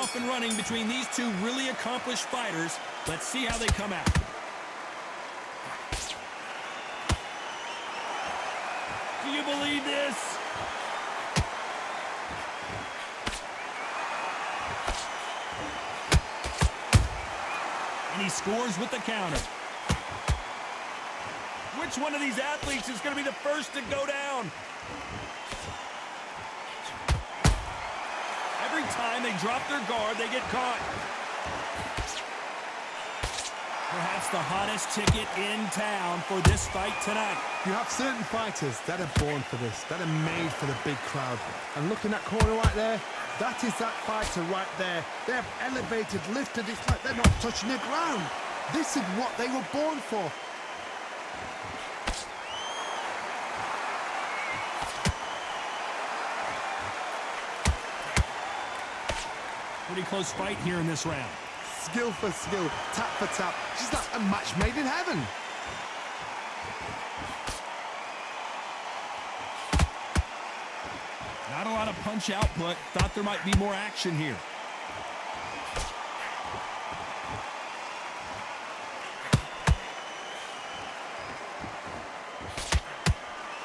off and running between these two really accomplished fighters. Let's see how they come out. Do you believe this? And he scores with the counter. Which one of these athletes is going to be the first to go down? Every time they drop their guard, they get caught. Perhaps the hottest ticket in town for this fight tonight. You have certain fighters that are born for this, that are made for the big crowd. And look in that corner right there, that is that fighter right there. They have elevated, lifted, it's like they're not touching the ground. This is what they were born for. Pretty close fight here in this round. Skill for skill, tap for tap. Just like a match made in heaven. Not a lot of punch output. Thought there might be more action here.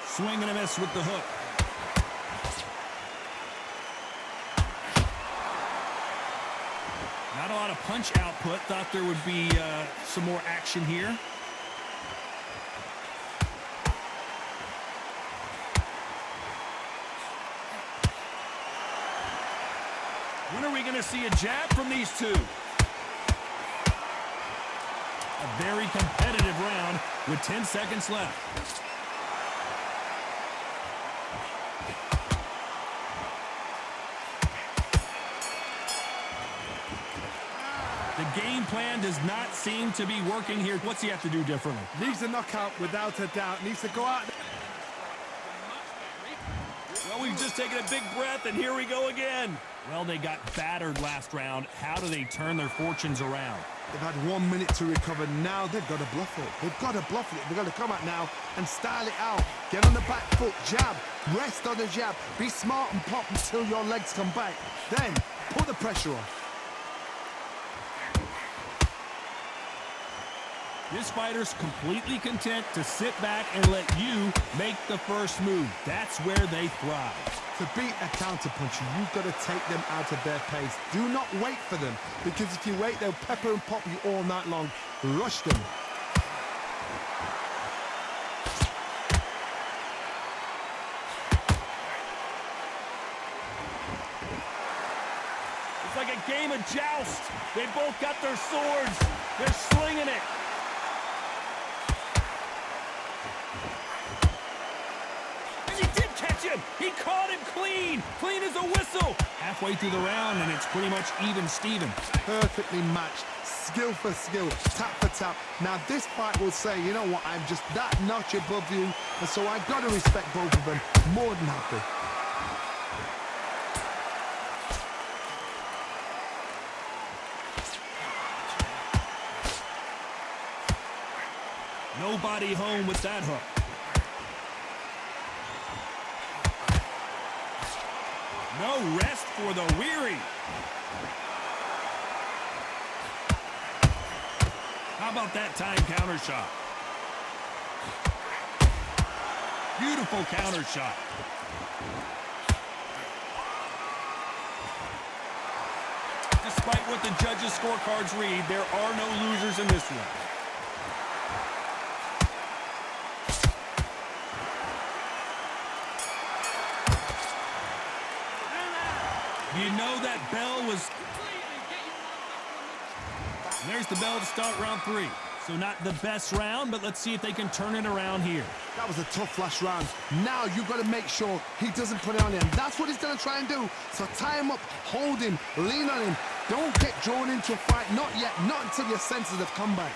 Swing and a miss with the hook. Not a lot of punch output. Thought there would be some more action here. When are we going to see a jab from these two? A very competitive round with 10 seconds left. The game plan does not seem to be working here. What's he have to do differently? Needs a knockout without a doubt. Needs to go out. Well, we've just taken a big breath, and here we go again. Well, they got battered last round. How do they turn their fortunes around? They've had 1 minute to recover. Now they've got to bluff it. They've got to bluff it. They've got to come out now and style it out. Get on the back foot, jab, rest on the jab. Be smart and pop until your legs come back. Then put the pressure on. This fighter's completely content to sit back and let you make the first move. That's where they thrive. To beat a counterpuncher, you've got to take them out of their pace. Do not wait for them, because if you wait, they'll pepper and pop you all night long. Rush them. It's like a game of joust. They both got their swords. They're slinging it. He caught him clean as a whistle. Halfway through the round, and it's pretty much even Steven. Perfectly matched, skill for skill, tap for tap. Now this fight will say, you know what, I'm just that notch above you, and so I got to respect both of them. More than happy. Nobody home with that hook. No rest for the weary. How about that time counter shot? Beautiful counter shot. Despite what the judges' scorecards read, there are no losers in this one. You know that bell was... And there's the bell to start round 3. So not the best round, but let's see if they can turn it around here. That was a tough last round. Now you've got to make sure he doesn't put it on him. That's what he's going to try and do. So tie him up, hold him, lean on him. Don't get drawn into a fight. Not yet. Not until your senses have come back.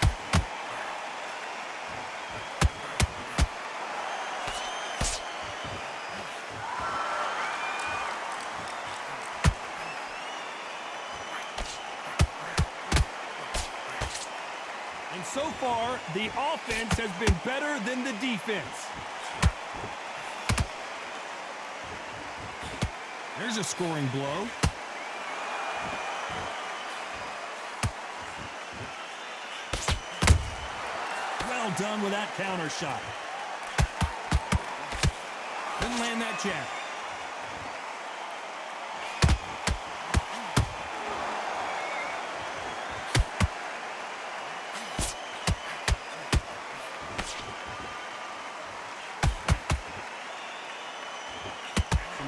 And so far, the offense has been better than the defense. There's a scoring blow. Well done with that counter shot. Didn't land that jab.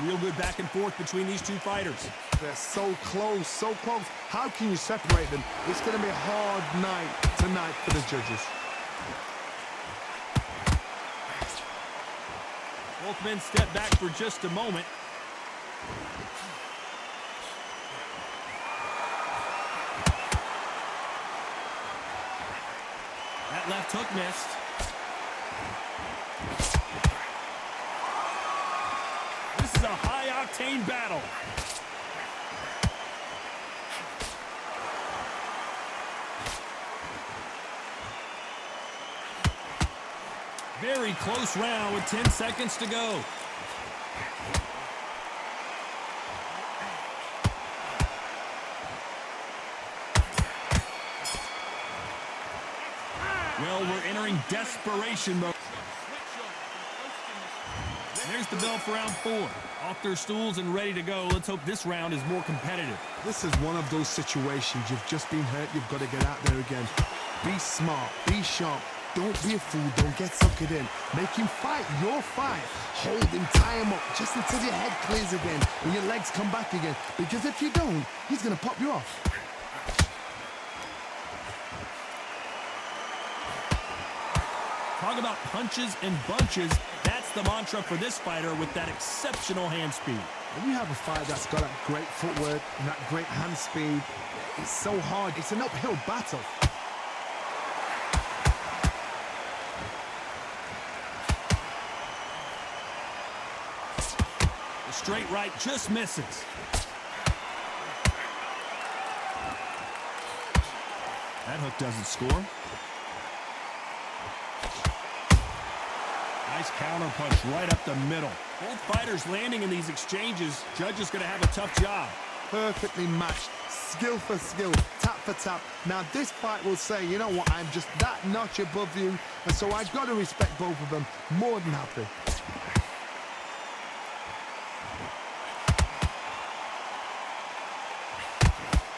Real good back and forth between these two fighters. They're so close, so close. How can you separate them? It's going to be a hard night tonight for the judges. Both men step back for just a moment. That left hook missed. This is a high-octane battle. Very close round with 10 seconds to go. Well, we're entering desperation mode. There's the bell for round 4. Off their stools and ready to go. Let's hope this round is more competitive. This is one of those situations. You've just been hurt. You've got to get out there again. Be smart. Be sharp. Don't be a fool. Don't get suckered in. Make him fight your fight. Hold him, tie him up, just until your head clears again and your legs come back again. Because if you don't, he's going to pop you off. Talk about punches and bunches. That's the mantra for this fighter with that exceptional hand speed. When you have a fighter that's got that great footwork and that great hand speed, it's so hard. It's an uphill battle. The straight right just misses. That hook doesn't score. Nice counter punch right up the middle. Both fighters landing in these exchanges. Judge is going to have a tough job. Perfectly matched. Skill for skill. Tap for tap. Now this fight will say, you know what, I'm just that notch above you. And so I've got to respect both of them. More than happy.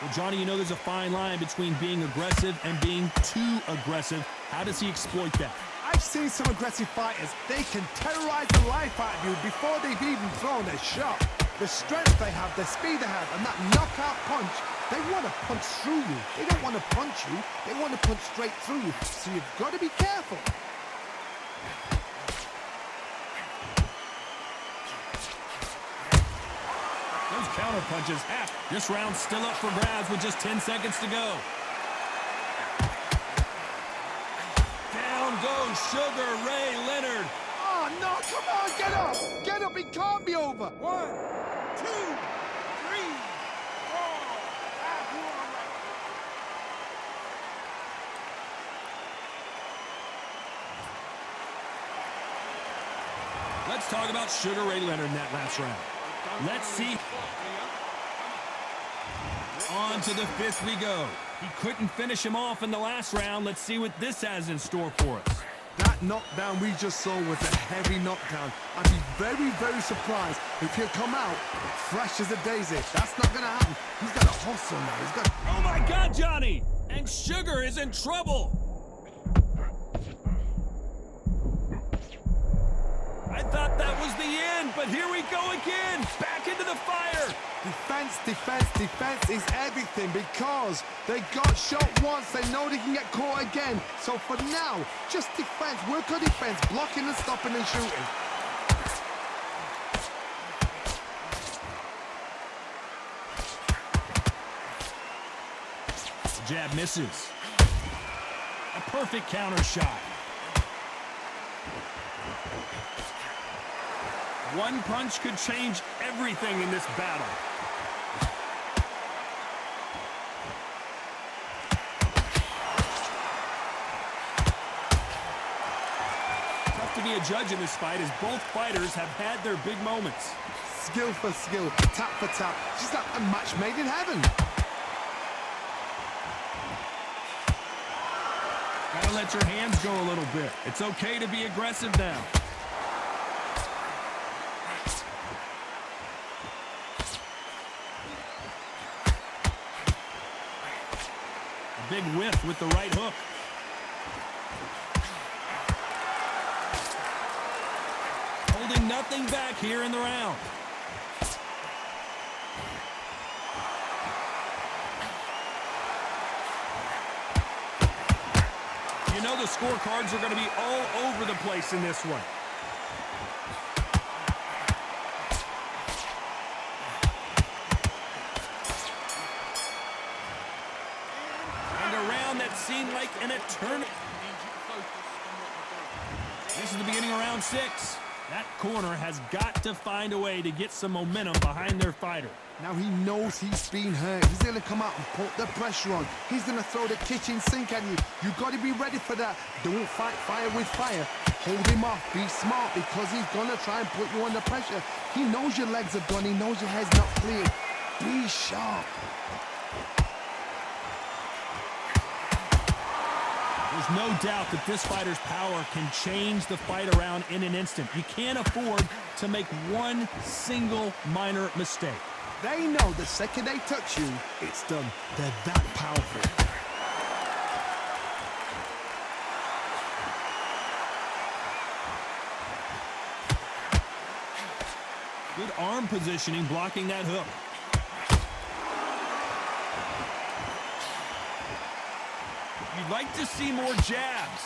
Well, Johnny, you know there's a fine line between being aggressive and being too aggressive. How does he exploit that? I've seen some aggressive fighters. They can terrorize the life out of you before they've even thrown a shot. The strength they have, the speed they have, and that knockout punch, they want to punch through you. They don't want to punch you. They want to punch straight through you. So you've got to be careful. Those counter punches half. This round's still up for grabs with just 10 seconds to go. Down goes Sugar Ray Leonard. Oh, no, come on, get up. Get up, it can't be over. 1, 2, 3, 4. Let's talk about Sugar Ray Leonard in that last round. Let's see. On to the 5th we go. He couldn't finish him off in the last round. Let's see what this has in store for us. That knockdown we just saw was a heavy knockdown. I'd be very, very surprised if he'll come out fresh as a daisy. That's not going to happen. He's got a hustle now. He's got... Oh, my God, Johnny! And Sugar is in trouble. I thought that was the end, but here we go again. Back into the fire. Defense, defense, defense is everything because they got shot once. They know they can get caught again. So for now, just defense. Work on defense, blocking and stopping and shooting. Jab misses. A perfect counter shot. One punch could change everything in this battle. Tough to be a judge in this fight as both fighters have had their big moments. Skill for skill, tap for tap. Just like a match made in heaven. Gotta let your hands go a little bit. It's okay to be aggressive now. A big whiff with the right hook. Holding nothing back here in the round. You know the scorecards are going to be all over the place in this one. And a round that seemed like an eternity. This is the beginning of round 6. That corner has got to find a way to get some momentum behind their fighter. Now he knows he's been hurt. He's going to come out and put the pressure on. He's going to throw the kitchen sink at you. You've got to be ready for that. Don't fight fire with fire. Hold him off. Be smart because he's going to try and put you under pressure. He knows your legs are gone. He knows your head's not clear. Be sharp. There's no doubt that this fighter's power can change the fight around in an instant. You can't afford to make one single minor mistake. They know the second they touch you, it's done. They're that powerful. Good arm positioning, blocking that hook. You'd like to see more jabs.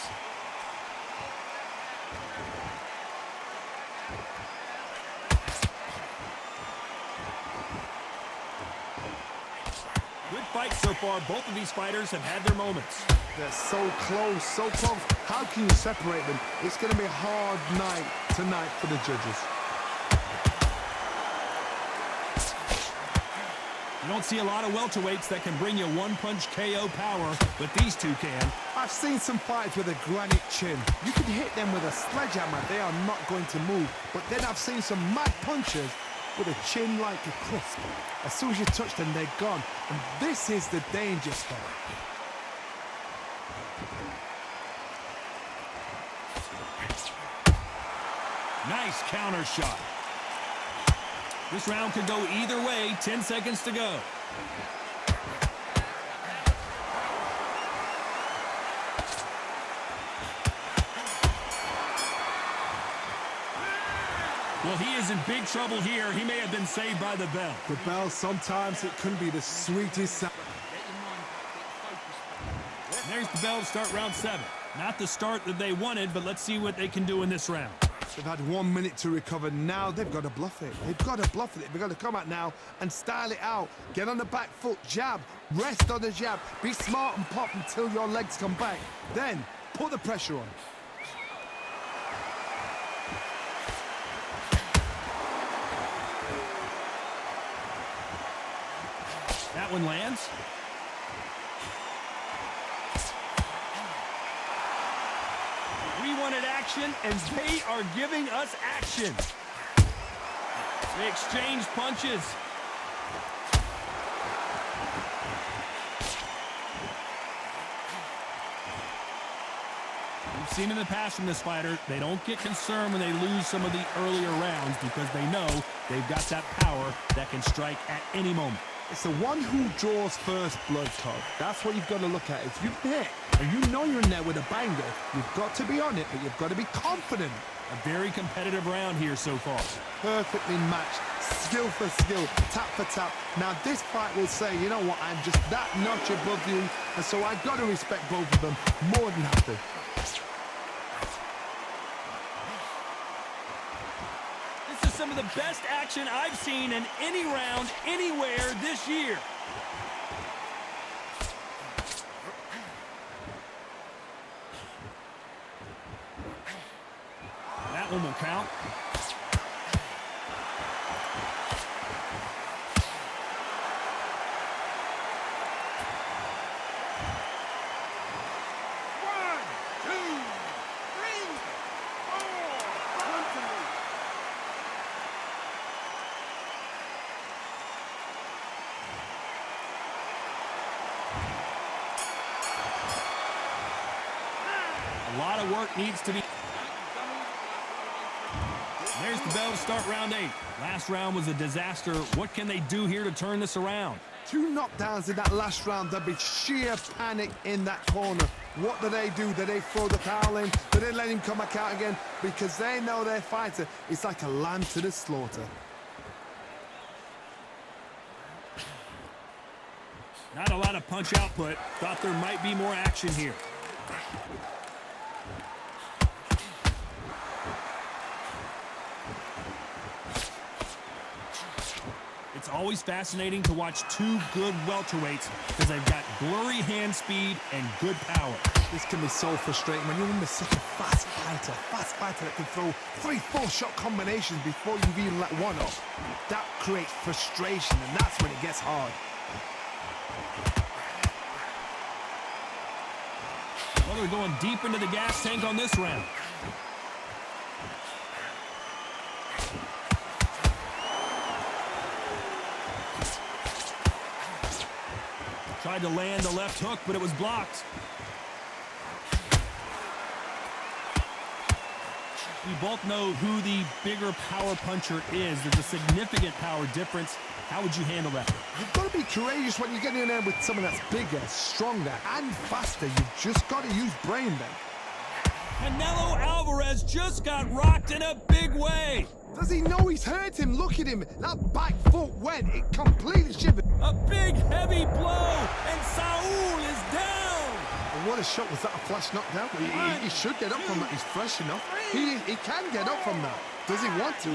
Good fight so far. Both of these fighters have had their moments. They're so close, so close. How can you separate them? It's going to be a hard night tonight for the judges. You don't see a lot of welterweights that can bring you one-punch KO power, but these two can. I've seen some fights with a granite chin. You can hit them with a sledgehammer. They are not going to move. But then I've seen some mad punchers with a chin like a crisp. As soon as you touch them, they're gone. And this is the danger spot. Nice counter shot. This round could go either way. 10 seconds to go. Well, he is in big trouble here. He may have been saved by the bell. The bell, sometimes it can be the sweetest sound. There's the bell to start round 7. Not the start that they wanted, but let's see what they can do in this round. They've had 1 minute to recover. Now they've got to bluff it. They've got to bluff it. They've got to come out now and style it out. Get on the back foot, jab, rest on the jab. Be smart and pop until your legs come back. Then put the pressure on. That one lands. We wanted action, and they are giving us action. They exchange punches. We've seen in the past from this fighter, they don't get concerned when they lose some of the earlier rounds because they know they've got that power that can strike at any moment. It's the one who draws first blood, Todd. That's what you've got to look at. If you hit and you know you're in there with a banger, you've got to be on it, but you've got to be confident. A very competitive round here so far. Perfectly matched, skill for skill, tap for tap. Now this fight will say, you know what, I'm just that notch above you, and so I've got to respect both of them more than have to. This is some of the best action I've seen in any round, anywhere this year. That one will count. A lot of work needs to be... There's the bell to start round 8. Last round was a disaster. What can they do here to turn this around? 2 knockdowns in that last round. There'll be sheer panic in that corner. What do? Do they throw the towel in? Do they let him come back out again? Because they know their fighter is like a lamb to the slaughter. Not a lot of punch output. Thought there might be more action here. It's always fascinating to watch 2 good welterweights because they've got blurry hand speed and good power. This can be so frustrating when you're under such a fast fighter that can throw 3-4 shot combinations before you've even let one off. That creates frustration, and that's when it gets hard. Well, they're going deep into the gas tank on this round. Tried to land the left hook, but it was blocked. We both know who the bigger power puncher is. There's a significant power difference. How would you handle that? You've got to be courageous when you get in there with someone that's bigger, stronger, and faster. You've just got to use brain then. Canelo Alvarez just got rocked in a big way. Does he know he's hurt him? Look at him. That back foot went. It completely shivered. A big, heavy blow, and Saul is down. What a shot. Was that a flash knockdown? He should get up from that. He's fresh enough. He can get up from that. Does he want to?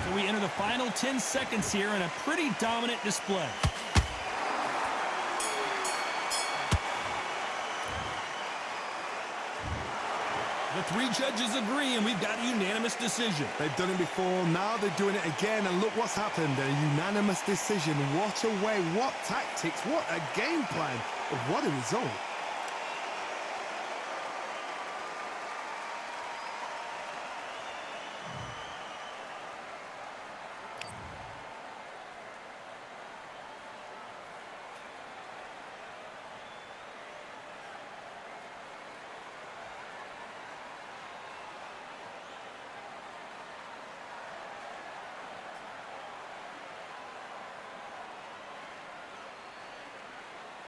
So we enter the final 10 seconds here in a pretty dominant display. The 3 judges agree, and we've got a unanimous decision. They've done it before, now they're doing it again, and look what's happened. A unanimous decision. What a way, what tactics, what a game plan. What a result.